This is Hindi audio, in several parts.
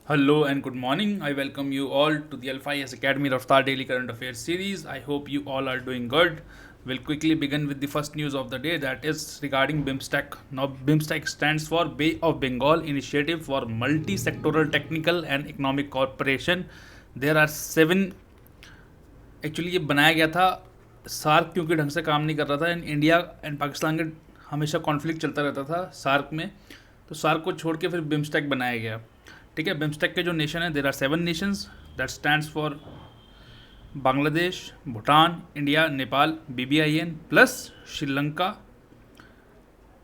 Hello and good morning. I welcome you all to the Alpha IS Academy Raftar Daily Current Affairs series. I hope you all are doing good. We'll quickly begin with the first news of the day, that is regarding BIMSTEC. Now, BIMSTEC stands for Bay of Bengal Initiative for Multi-Sectoral Technical and Economic Cooperation. There are 7. Actually ये बनाया गया था, सार्क क्योंकि ढंग से काम नहीं कर रहा था, एंड इंडिया एंड पाकिस्तान के हमेशा कॉन्फ्लिक्ट चलता रहता था सार्क में, तो सार्क को छोड़ के फिर बिम्स्टेक बनाया गया। ठीक है, बिम्स्टेक के जो नेशन है, there are 7 nations that stands for Bangladesh, Bhutan, India, Nepal, BBIN plus Sri Lanka,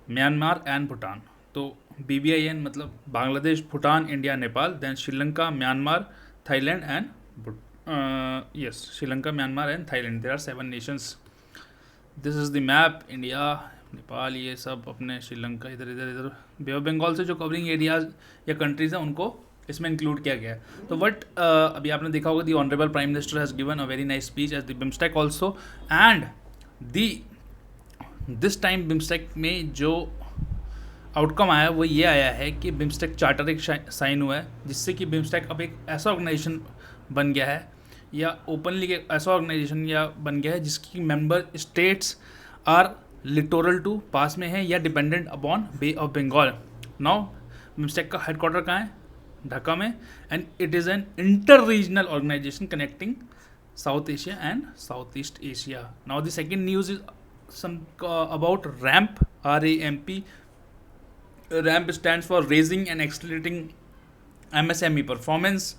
Myanmar and Bhutan. तो BBIN मतलब Bangladesh, Bhutan, India, Nepal, then Sri Lanka, Myanmar, Thailand and yes, Sri Lanka, Myanmar and Thailand. There are 7 nations. This is the map. India, Nepal, ये सब अपने श्रीलंका, इधर इधर इधर बे ऑफ बंगाल से जो कवरिंग एरियाज या कंट्रीज हैं उनको इसमें इंक्लूड किया गया है। तो वट अभी आपने देखा होगा, the honourable prime minister has given a very nice speech as the BIMSTEC also, and the this time BIMSTEC में जो आउटकम आया वो ये आया है कि बिम्स्टेक चार्टर एक साइन हुआ है, जिससे कि बिम्स्टेक अब एक ऐसा ऑर्गेनाइजेशन बन गया है, या ओपनली ऐसा ऑर्गेनाइजेशन या बन गया है जिसकी member states are littoral to पास में है या dependent upon bay of Bengal. Now BIMSTEC का हेडक्वार्टर कहाँ है? ढाका में, and it is an inter regional organization connecting South Asia and South East Asia. Now the second news is some about ramp, RAMP. Ramp stands for raising and accelerating MSME performance.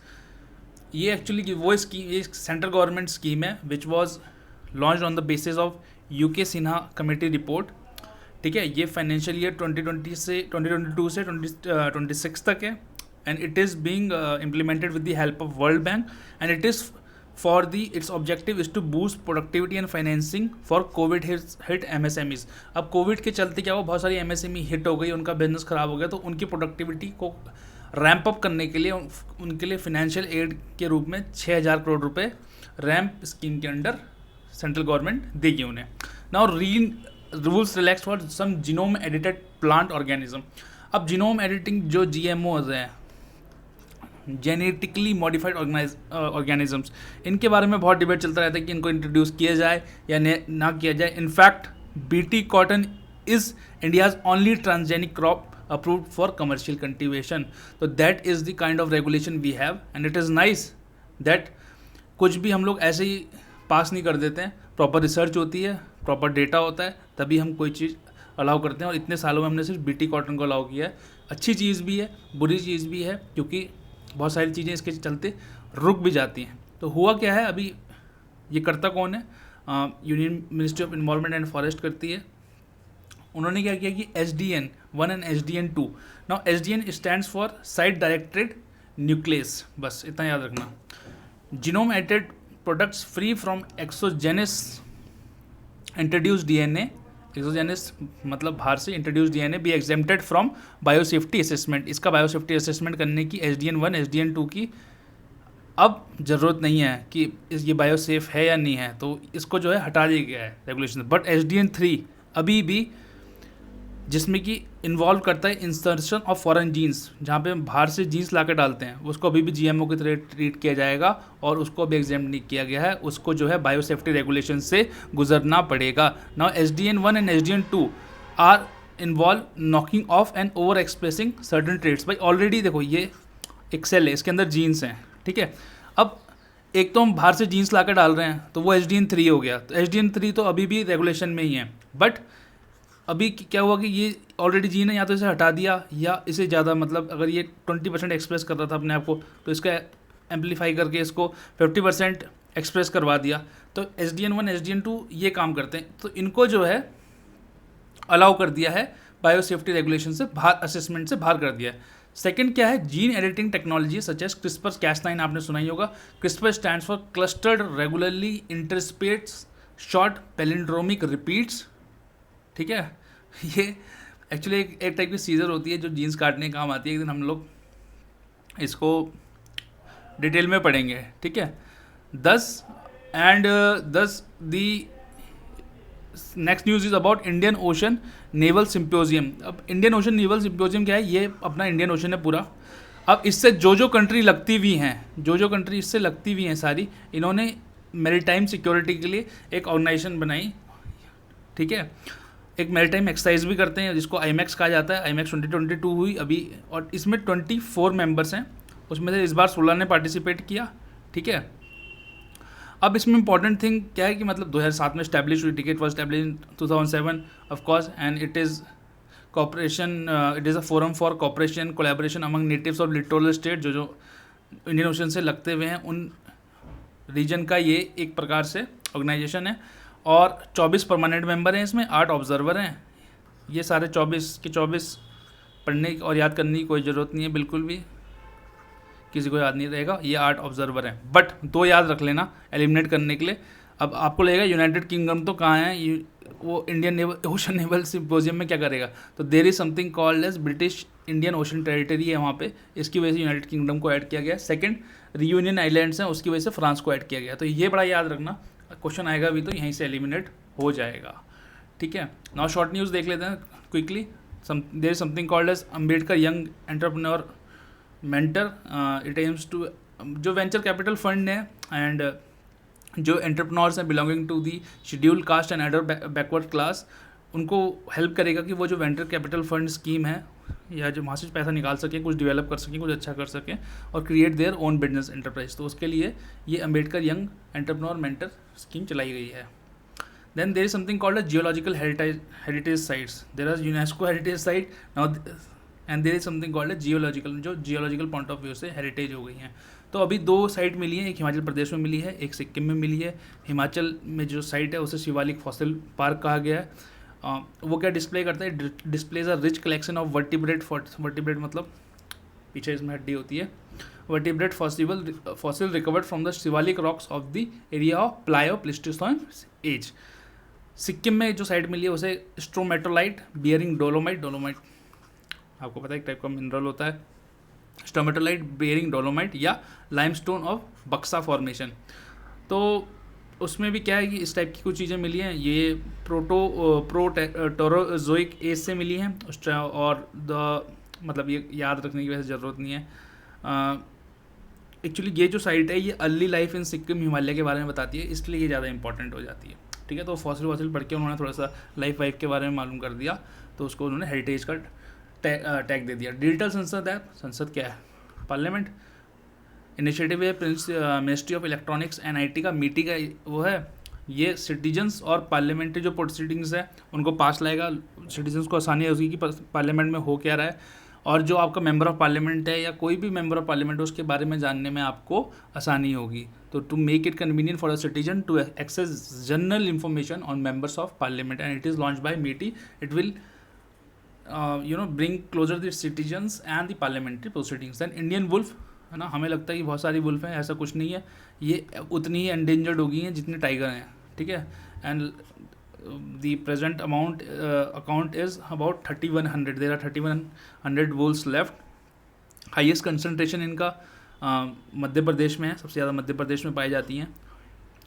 ये एक्चुअली वो स्कीम, ये सेंट्रल गवर्नमेंट स्कीम है which was launch on the basis of UK Sinha committee report. ठीक है, ये फाइनेंशियल ईयर 2022 से 2026 तक है, and it is being implemented with the help of World Bank, and it is for the its objective is to boost productivity and financing for COVID hit MSMEs। अब कोविड के चलते क्या हुआ, बहुत सारी MSME हिट हो गई, उनका बिजनेस ख़राब हो गया, तो उनकी प्रोडक्टिविटी को रैम्प अप करने के लिए उनके लिए फिनेंशियल एड के रूप में 6,000 करोड़ रुपए रैम्प स्कीम के अंडर सेंट्रल गवर्नमेंट देगी उन्हें। Now rules relax for some genome edited plant organism. अब जीनोम एडिटिंग जो GMOs हैं, जेनेटिकली मॉडिफाइड ऑर्गेनिजम्स, इनके बारे में बहुत डिबेट चलता रहता है कि इनको इंट्रोड्यूस किया जाए या ना किया जाए। In fact BT cotton is India's only transgenic crop approved for commercial cultivation. So that is the kind of regulation we have, and it is nice that कुछ भी हम लोग ऐसे ही पास नहीं कर देते हैं, प्रॉपर रिसर्च होती है, प्रॉपर डेटा होता है, तभी हम कोई चीज़ अलाउ करते हैं। और इतने सालों में हमने सिर्फ BT कॉटन को अलाउ किया है। अच्छी चीज़ भी है, बुरी चीज़ भी है, क्योंकि बहुत सारी चीज़ें इसके चलते रुक भी जाती हैं। तो हुआ क्या है, अभी ये करता कौन है? Union ministry of environment and forest करती है। उन्होंने क्या किया कि SDN 1 and SDN 2। Now SDN stands for site directed nucleus, बस इतना याद रखना। Genome edited products free from exogenous introduce DNA, exogenous मतलब बाहर से introduce DNA B exempted from biosafety assessment. इसका बायोसेफ्टी असेसमेंट करने की SDN 1 SDN 2 की अब ज़रूरत नहीं है कि ये बायोसेफ है या नहीं है, तो इसको जो है हटा दिया गया है रेगुलेशन। बट SDN 3 अभी भी, जिसमें कि इन्वॉल्व करता है इंसर्शन ऑफ फॉरेन जीन्स, जहाँ पे बाहर से जीन्स ला कर डालते हैं, उसको अभी भी GMO की तरह ट्रीट किया जाएगा, और उसको अभी एग्जाम नहीं किया गया है, उसको जो है बायोसेफ्टी रेगुलेशन से गुजरना पड़ेगा। Now SDN 1 and SDN 2 are involve knocking off and over expressing certain traits. भाई ऑलरेडी देखो, ये एक सेल है, इसके अंदर जीन्स हैं, ठीक है। अब एक तो हम बाहर से जीन्स ला कर डाल रहे हैं, तो वो SDN 3 हो गया। तो SDN 3 तो अभी भी रेगुलेशन में ही है, बट अभी क्या हुआ कि ये ऑलरेडी जीन है, या तो इसे हटा दिया, या इसे ज़्यादा, मतलब अगर ये 20% एक्सप्रेस कर रहा था अपने आप को, तो इसका एम्पलीफाई करके इसको 50% एक्सप्रेस करवा दिया। तो SDN 1 SDN 2 ये काम करते हैं, तो इनको जो है अलाउ कर दिया है, बायोसेफ्टी रेगुलेशन से बाहर, असेसमेंट से बाहर कर दिया है। सेकेंड क्या है, gene editing technology such as CRISPR-Cas9, आपने सुना ही होगा। CRISPR stands for clustered regularly interspaced short palindromic repeats. ठीक है, ये एक्चुअली एक टाइप की सीजर होती है जो जीन्स काटने का काम आती है। एक दिन हम लोग इसको डिटेल में पढ़ेंगे, ठीक है। 10 दी next news is about Indian ocean naval symposium. अब इंडियन ओशन नेवल सिम्पोजियम क्या है? ये अपना इंडियन ओशन है पूरा, अब इससे जो कंट्री लगती भी हैं, जो कंट्री इससे लगती भी हैं सारी, इन्होंने मैरीटाइम सिक्योरिटी के लिए एक ऑर्गेनाइजेशन बनाई, ठीक है। एक मैरीटाइम एक्सरसाइज भी करते हैं जिसको आईमैक्स कहा जाता है। आईमैक्स 2022 हुई अभी, और इसमें 24 मेंबर्स हैं, उसमें से इस बार 16 ने पार्टिसिपेट किया, ठीक है। अब इसमें इंपॉर्टेंट थिंग क्या है कि मतलब 2007 में स्टैब्लिश हुई, ticket was establish in 2007 of course, and it is cooperation, it is a forum for cooperation collaboration among natives of littoral state, जो इंडियन ओशन से लगते हुए हैं उन रीजन का ये एक प्रकार से ऑर्गेनाइजेशन है। और 24 परमानेंट मेंबर हैं इसमें, 8 ऑब्जर्वर हैं। ये सारे 24 के 24 पढ़ने और याद करने की कोई ज़रूरत नहीं है, बिल्कुल भी किसी को याद नहीं रहेगा। ये 8 ऑब्जर्वर हैं, बट 2 याद रख लेना एलिमिनेट करने के लिए। अब आपको लगेगा यूनाइटेड किंगडम तो कहाँ है, वो Indian naval ocean naval symposium में क्या करेगा, तो there is something called as British Indian Ocean territory है वहाँ पे, इसकी वजह से यूनाइटेड किंगडम को ऐड किया गया। सेकंड, रियूनियन आइलैंड्स हैं, उसकी वजह से फ्रांस को ऐड किया गया। तो ये बड़ा याद रखना, क्वेश्चन आएगा भी तो यहीं से एलिमिनेट हो जाएगा, ठीक है। नाउ शॉर्ट न्यूज़ देख लेते हैं quickly. There is something called as Ambedkar young entrepreneur mentor, it aims to, जो वेंचर कैपिटल फंड है एंड जो एंटरप्रेन्योर्स हैं belonging to the scheduled caste and other backward class, उनको हेल्प करेगा कि वो जो वेंचर कैपिटल फंड स्कीम है या जो वहाँ से पैसा निकाल सकें, कुछ डेवलप कर सकें, कुछ अच्छा कर सकें और create their own business enterprise. तो उसके लिए ये Ambedkar young entrepreneur mentor scheme चलाई गई है। Then there is something called a geological heritage sites, there are UNESCO heritage site now, and there is something called geological, जो जियोलॉजिकल पॉइंट ऑफ व्यू से हेरिटेज हो गई हैं। तो अभी 2 साइट मिली हैं, एक हिमाचल प्रदेश में मिली है, एक सिक्किम में मिली है। हिमाचल में जो साइट है उसे शिवालिक फॉसिल पार्क कहा गया है। वो क्या डिस्प्ले करता है, displays a rich collection of vertebrate मतलब पीछे इसमें हड्डी होती है, vertebrate fossil recovered from the Shivalik rocks of the area of Plio Pleistocene age. Sikkim में जो साइट मिली है उसे स्ट्रोमेटोलाइट बियरिंग डोलोमाइट आपको पता है एक टाइप का मिनरल होता है, स्ट्रोमेटोलाइट बियरिंग डोलोमाइट या लाइमस्टोन ऑफ बक्सा फॉर्मेशन। तो उसमें भी क्या है कि इस टाइप की कुछ चीज़ें मिली हैं, ये प्रोटोरोजोइक एज से मिली हैं, और मतलब ये याद रखने की वैसे ज़रूरत नहीं है। एक्चुअली ये जो साइट है ये early life in Sikkim Himalaya के बारे में बताती है, इसलिए ये ज़्यादा इंपॉर्टेंट हो जाती है, ठीक है। तो फॉसिल पढ़ के उन्होंने थोड़ा सा लाइफ के बारे में मालूम कर दिया, तो उसको उन्होंने हेरिटेज का टैग दे दिया। डिजिटल संसद है, संसद क्या है, पार्लियामेंट। इनिशिएटिव है ministry of electronics and IT का, मीटी का वो है, ये सिटीजन्स और पार्लियामेंट्री जो प्रोसीडिंग्स है उनको पास लाएगा, सिटीजन्स को आसानी होगी कि पार्लियामेंट में हो क्या रहा है, और जो आपका मेंबर ऑफ पार्लियामेंट है या कोई भी मेंबर ऑफ पार्लियामेंट है उसके बारे में जानने में आपको आसानी होगी। तो to make it convenient for a citizen to access general information on members of parliament and it is launch by MeitY, it will bring closer the citizens and the parliamentary proceedings. Then Indian wolf है ना, हमें लगता है कि बहुत सारी वुल्फ हैं, ऐसा कुछ नहीं है, ये उतनी ही एंडेंजर्ड हो गई हैं जितने टाइगर हैं, ठीक है। And the present account is about 3100, there are 3100 wolfs left. Highest concentration इनका मध्य प्रदेश में है, सबसे ज़्यादा मध्य प्रदेश में पाई जाती हैं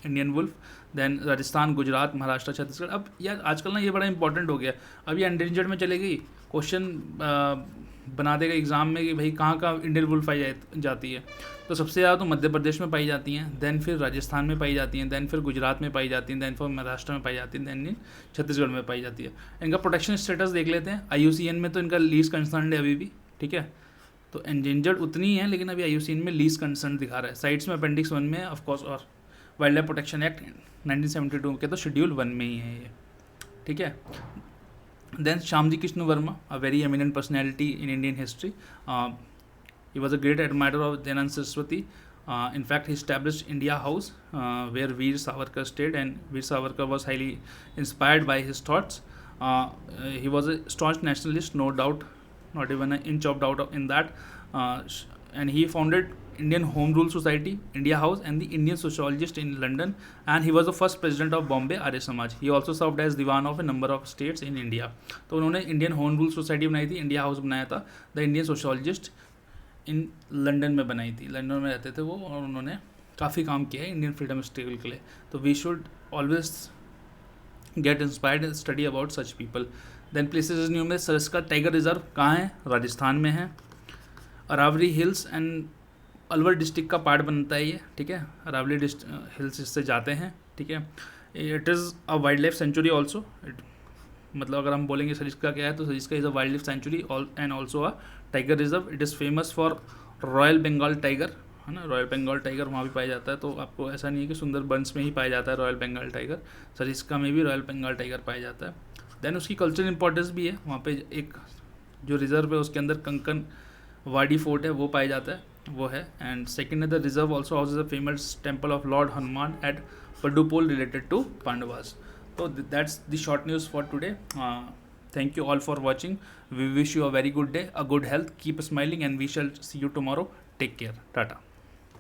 Indian wolf. Then Rajasthan, Gujarat, Maharashtra, Chhattisgarh. अब यार आजकल ना ये बड़ा इंपॉर्टेंट हो गया, अब ये एंडेंजर्ड में चले गई, क्वेश्चन बना देगा एग्जाम में कि भाई कहाँ कहाँ इंडियन वुल्फ पाई जाती है, तो सबसे ज़्यादा तो मध्य प्रदेश में पाई जाती हैं, देन फिर राजस्थान में पाई जाती हैं, देन फिर गुजरात में पाई जाती हैं, देन फिर महाराष्ट्र में पाई जाती हैं, देन छत्तीसगढ़ में पाई जाती है। इनका प्रोटेक्शन स्टेटस देख लेते हैं। IUCN में तो इनका लीस्ट कंसर्न है अभी भी, ठीक है। तो एंडेंजर्ड उतनी ही है लेकिन अभी IUCN में लीस्ट कंसर्न दिखा रहा है। साइट्स में अपेंडिक्स 1 में है ऑफकोर्स, और वाइल्ड लाइफ प्रोटेक्शन एक्ट 1972 के तो शेड्यूल 1 में ही है ये, ठीक है। Then Shyamji Krishna Varma, a very eminent personality in Indian history, he was a great admirer of Dayanand Saraswati. In fact, he established India House, where Veer Savarkar stayed, and Veer Savarkar was highly inspired by his thoughts. He was a staunch nationalist, no doubt, not even an inch of doubt in that. And he founded Indian Home Rule Society, India House, and the Indian Sociologist in London. And he was the first president of Bombay Arya Samaj. He also served as Diwan of a number of states in India. तो उन्होंने इंडियन होम रूल सोसाइटी बनाई थी, इंडिया हाउस बनाया था, the Indian sociologist in London में बनाई थी, लंदन में रहते थे वो, और उन्होंने काफ़ी काम किया है इंडियन फ्रीडम स्ट्रगल के लिए। तो we should always get inspired and study about such people. Then places new में सरस्का टाइगर रिजर्व कहाँ है, राजस्थान में है। Aravalli hills and Alwar district का पार्ट बनता है ये, ठीक है। अरावली हिल्स इससे जाते हैं, ठीक है। It is a wild life sanctuary also, मतलब अगर हम बोलेंगे सरिस्का क्या है तो Sariska is a wild life sanctuary and also a tiger reserve. It is famous for royal Bengal tiger, है ना। रॉयल बंगाल टाइगर वहाँ भी पाया जाता है, तो आपको ऐसा नहीं है कि सुंदरबंस में ही पाया जाता है रॉयल बंगाल टाइगर, सरिस्का में भी रॉयल बंगाल टाइगर पाया जाता है। देन उसकी कल्चरल इंपॉर्टेंस भी है, वहाँ पे एक जो रिजर्व है उसके अंदर कंकन वाडी फोर्ट है वो पाया जाता है, वो है। एंड सेकेंड है the reserve also houses the famous temple of lord Hanuman at Padupol related to Pandavas. So that's the short news for today. Thank you all for watching. We wish you a very good day, a good health. Keep smiling, and we shall see you tomorrow. Take care. Tata.